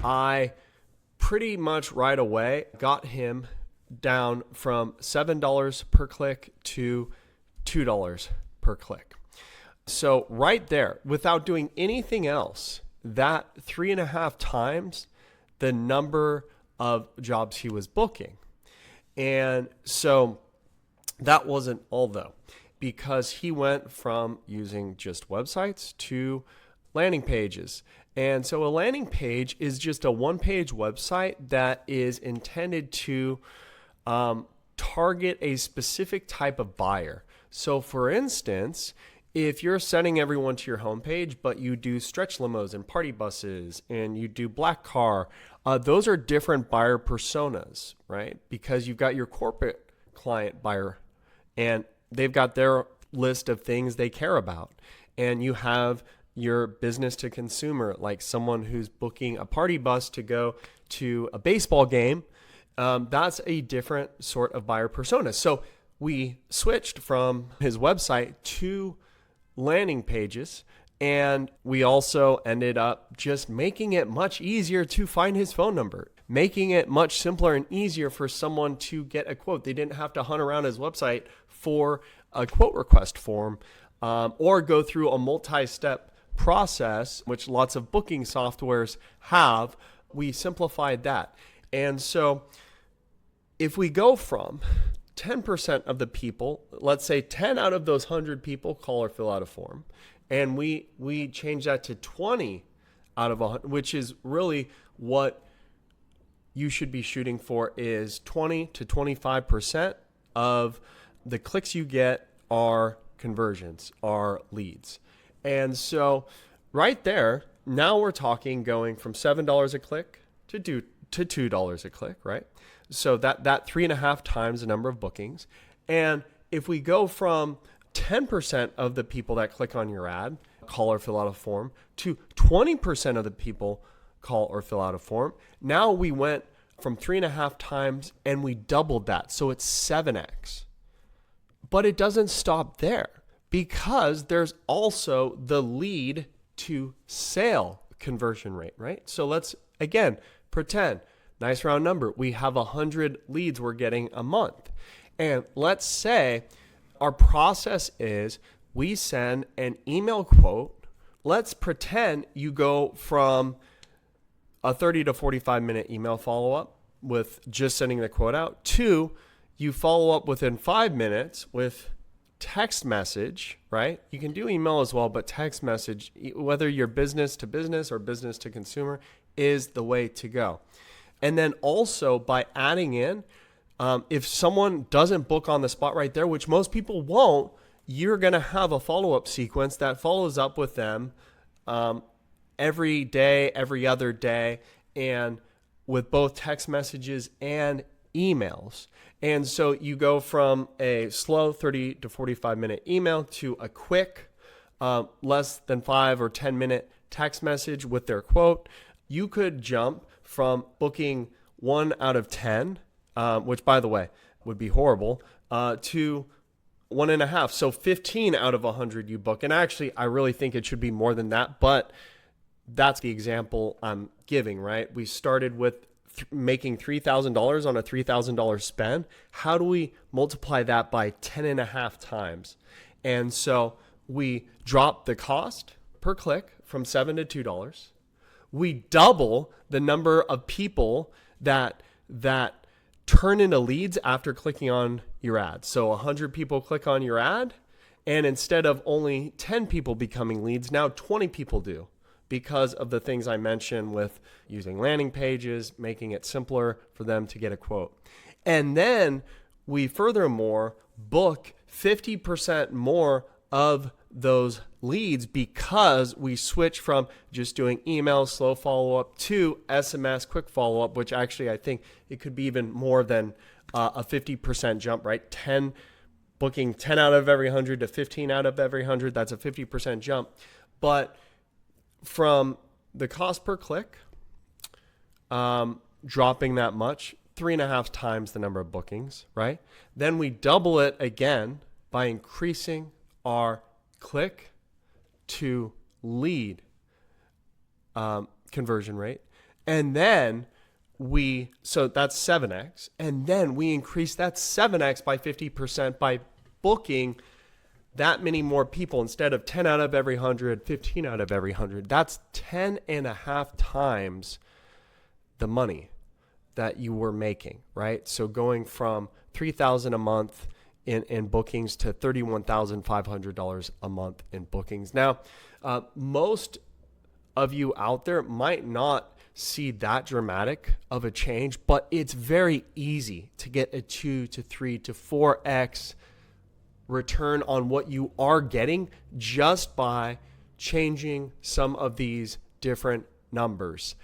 I pretty much right away got him down from $7 per click to $2 per click. So right there, without doing anything else, that 3.5 times the number of jobs he was booking. And so that wasn't all though, because he went from using just websites to landing pages. And so a landing page is just a one-page website that is intended to target a specific type of buyer. So for instance, if you're sending everyone to your homepage, but you do stretch limos and party buses and you do black car, those are different buyer personas, right? Because you've got your corporate client buyer and they've got their list of things they care about. And you have your business to consumer, like someone who's booking a party bus to go to a baseball game. That's a different sort of buyer persona. So we switched from his website to landing pages, and we also ended up just making it much easier to find his phone number, making it much simpler and easier for someone to get a quote. They didn't have to hunt around his website for a quote request form or go through a multi-step process, which lots of booking softwares have. We simplified that. And so if we go from 10% of the people, let's say 10 out of those 100 people call or fill out a form, and we change that to 20 out of 100, which is really what you should be shooting for, is 20 to 25% of the clicks you get are conversions, are leads. And so right there, now we're talking going from $7 a click to $2 a click, right? So that 3.5 times the number of bookings. And if we go from 10% of the people that click on your ad call or fill out a form to 20% of the people call or fill out a form, now we went from 3.5 times and we doubled that. So it's 7x. But it doesn't stop there, because there's also the lead to sale conversion rate, right? So let's, again, pretend, nice round number, we have 100 leads we're getting a month. And let's say our process is we send an email quote. Let's pretend you go from a 30 to 45 minute email follow-up with just sending the quote out to you follow up within 5 minutes with text message, right? You can do email as well, but text message, whether you're business to business or business to consumer, is the way to go. And then also by adding in, if someone doesn't book on the spot right there, which most people won't, you're going to have a follow-up sequence that follows up with them every day, every other day, and with both text messages and emails. And so you go from a slow 30 to 45 minute email to a quick, less than 5 or 10 minute text message with their quote. You could jump from booking 1 out of 10, which by the way would be horrible, to 1.5. So 15 out of 100 you book. And actually, I really think it should be more than that, but that's the example I'm giving, right? We started with making $3,000 on a $3,000 spend. How do we multiply that by 10.5 times? And so we drop the cost per click from $7 to $2. We double the number of people that turn into leads after clicking on your ad. So 100 people click on your ad, and instead of only 10 people becoming leads, now 20 people do, because of the things I mentioned with using landing pages, making it simpler for them to get a quote. And then we furthermore book 50% more of those leads, because we switch from just doing email, slow follow-up, to SMS, quick follow-up, which actually I think it could be even more than a 50% jump, right? Booking 10 out of every 100 to 15 out of every 100, that's a 50% jump. But from the cost per click, dropping that much, 3.5 times the number of bookings, right? Then we double it again by increasing our click to lead conversion rate. And then so that's 7x. And then we increase that 7x by 50% by booking that many more people instead of 10 out of every 100, 15 out of every 100. That's 10 and a half times the money that you were making, right? So going from $3,000 a month in bookings to $31,500 a month in bookings. Now, most of you out there might not see that dramatic of a change, but it's very easy to get a 2 to 3 to 4x return on what you are getting just by changing some of these different numbers.